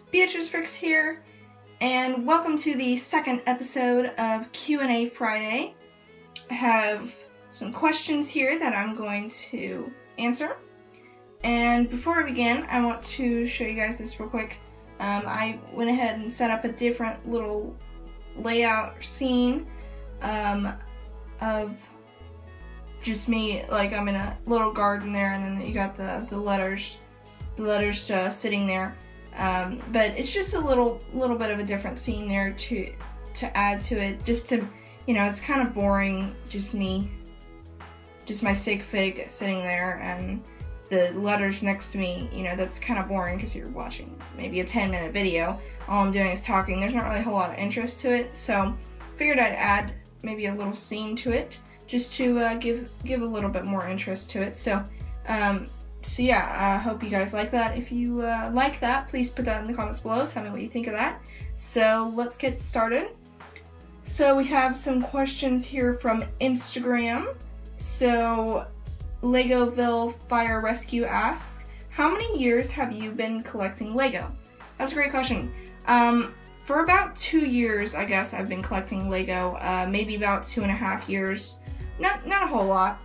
Beatrice Bricks here, and welcome to the second episode of Q&A Friday. I have some questions here that I'm going to answer. And before I begin, I want to show you guys this real quick. I went ahead and set up a different little layout scene of just me, like I'm in a little garden there, and then you got the letters sitting there. But it's just a little bit of a different scene there to add to it, just to, you know, it's kind of boring, just me, just my sig fig sitting there and the letters next to me. You know, that's kind of boring because you're watching maybe a 10-minute video. All I'm doing is talking. There's not really a whole lot of interest to it, so figured I'd add maybe a little scene to it just to give a little bit more interest to it. So yeah, I hope you guys like that. If you like that, please put that in the comments below. Tell me what you think of that. So let's get started. So we have some questions here from Instagram. So Legoville Fire Rescue asks, how many years have you been collecting Lego? That's a great question. For about 2 years, I guess, I've been collecting Lego. Maybe about 2.5 years. Not a whole lot.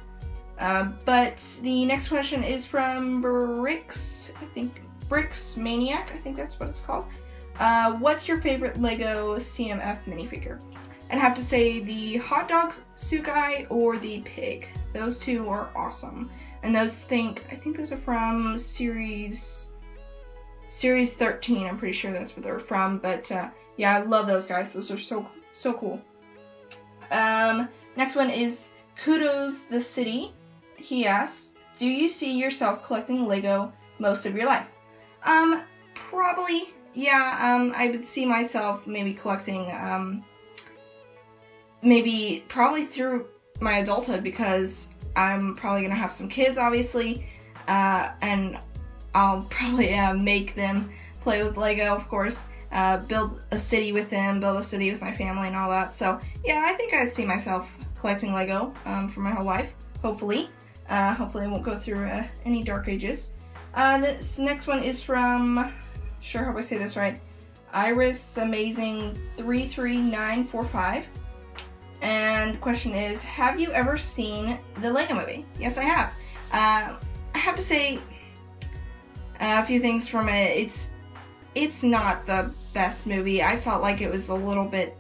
But the next question is from Bricks, I think, Bricks Maniac, I think that's what it's called. What's your favorite Lego CMF minifigure? I'd have to say the hot dogs Sukai or the pig. Those two are awesome. And those I think those are from series 13. I'm pretty sure that's where they're from. But yeah, I love those guys. Those are so cool. Next one is Kudos the City. He asks, do you see yourself collecting Lego most of your life? Probably, yeah. I would see myself maybe collecting, probably through my adulthood, because I'm probably gonna have some kids, obviously, and I'll probably make them play with Lego, of course, build a city with them, build a city with my family and all that. So yeah, I think I see myself collecting Lego for my whole life, hopefully. Hopefully I won't go through any dark ages. This next one is from, sure hope I say this right, Iris Amazing 33945. And the question is, have you ever seen the Lego Movie? Yes, I have. I have to say a few things from it. It's not the best movie. I felt like it was a little bit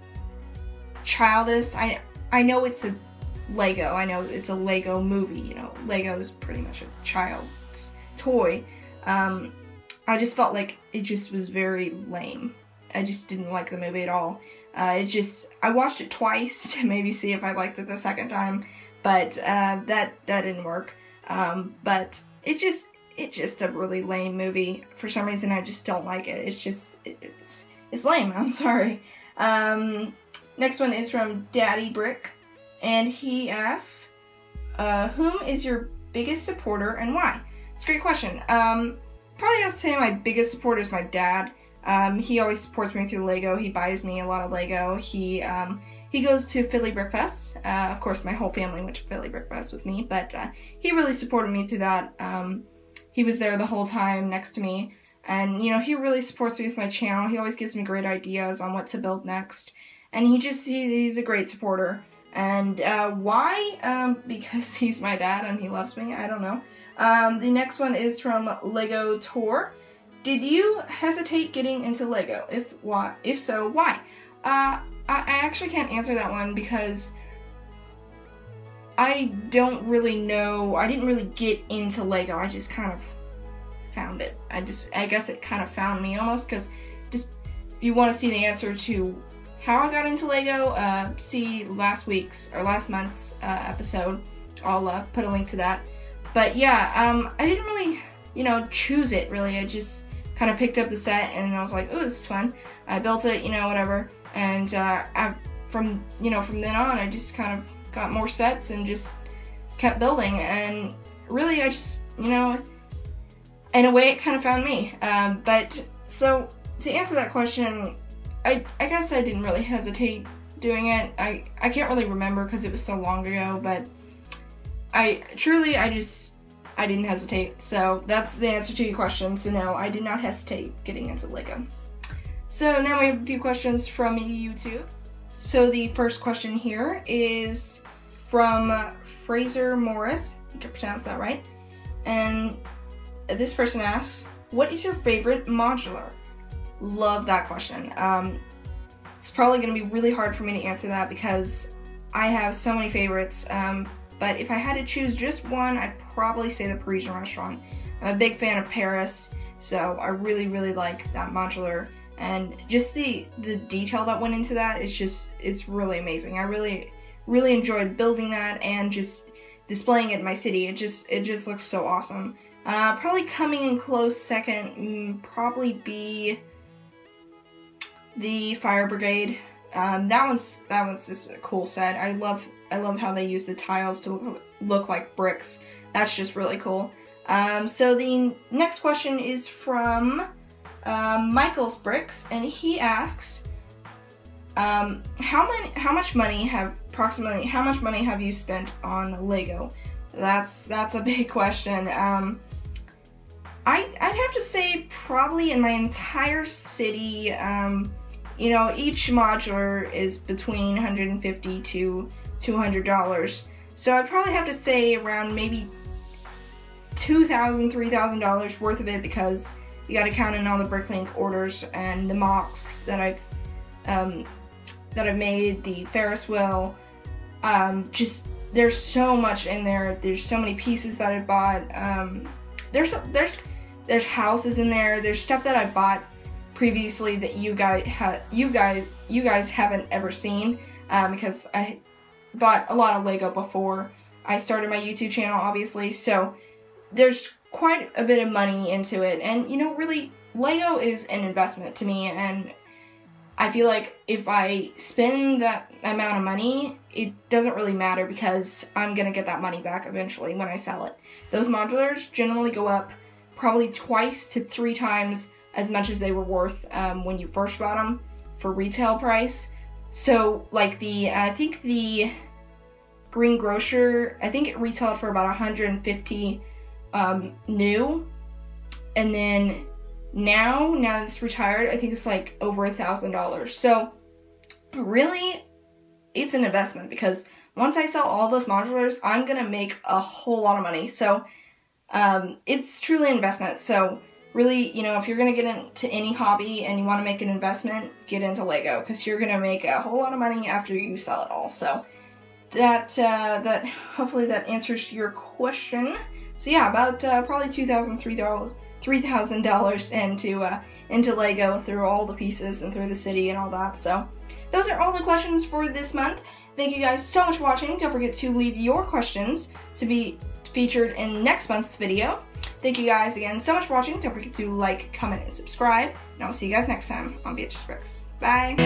childish. I know it's a Lego. I know it's a Lego movie, you know. Lego is pretty much a child's toy. I just felt like it just was very lame. I just didn't like the movie at all. I watched it twice to maybe see if I liked it the second time, but that didn't work. But it's just a really lame movie. For some reason, I just don't like it. It's lame. I'm sorry. Next one is from Daddy Brick. And he asks, whom is your biggest supporter and why? It's a great question. Probably have to say my biggest supporter is my dad. He always supports me through Lego. He buys me a lot of Lego. He goes to Philly Brick Fest. Of course, my whole family went to Philly Brick Fest with me, but he really supported me through that. He was there the whole time next to me, and you know, he really supports me with my channel. He always gives me great ideas on what to build next, and he's a great supporter. And why? Because he's my dad and he loves me. I don't know. The next one is from Lego Tour. Did you hesitate getting into Lego? If so, why? I actually can't answer that one because I don't really know. I didn't really get into Lego. I just kind of found it. I guess it kind of found me almost, because if you want to see the answer to how I got into Lego, see last month's episode. I'll put a link to that. But yeah, I didn't really, you know, choose it really. I just kind of picked up the set and I was like, oh, this is fun. I built it, you know, whatever. And from then on, I just kind of got more sets and just kept building. And really, I just, you know, in a way, it kind of found me. But so to answer that question, I guess I didn't really hesitate doing it. I can't really remember because it was so long ago, but I didn't hesitate. So that's the answer to your question. So no, I did not hesitate getting into Lego. So now we have a few questions from YouTube. So the first question here is from Fraser Morris, I think I pronounced that right. And this person asks, what is your favorite modular? Love that question. It's probably going to be really hard for me to answer that because I have so many favorites. But if I had to choose just one, I'd probably say the Parisian Restaurant. I'm a big fan of Paris, so I really, really like that modular. And just the detail that went into that, it's really amazing. I really enjoyed building that and just displaying it in my city. It just looks so awesome. Probably coming in close second, probably be the Fire Brigade. That one's just a cool set. I love how they use the tiles to look like bricks. That's just really cool. So the next question is from Michael's Bricks, and he asks, how much money have you spent on Lego? That's a big question. I'd have to say probably in my entire city, you know, each modular is between $150 to $200. So I'd probably have to say around maybe $2,000, $3,000 worth of it, because you got to count in all the Bricklink orders and the mocks that I've made, the Ferris wheel. Just there's so much in there. There's so many pieces that I bought. There's houses in there. There's stuff that I bought previously that you guys haven't ever seen, because I bought a lot of Lego before I started my YouTube channel, obviously. So there's quite a bit of money into it, and you know, really, Lego is an investment to me, and I feel like if I spend that amount of money, it doesn't really matter because I'm gonna get that money back eventually when I sell it. Those modulars generally go up probably 2 to 3 times as much as they were worth when you first bought them for retail price. So like I think the Green Grocer, I think it retailed for about $150 new, and then now that it's retired, I think it's like over $1,000. So really, it's an investment, because once I sell all those modulars, I'm gonna make a whole lot of money. So it's truly an investment. So really, you know, if you're gonna get into any hobby and you want to make an investment, get into Lego, because you're gonna make a whole lot of money after you sell it all. So that hopefully that answers your question. So yeah, about probably $2,000, $3,000 into Lego through all the pieces and through the city and all that. So those are all the questions for this month. Thank you guys so much for watching. Don't forget to leave your questions to be featured in next month's video. Thank you guys again so much for watching. Don't forget to like, comment, and subscribe. And I'll see you guys next time on Beatrice Bricks. Bye!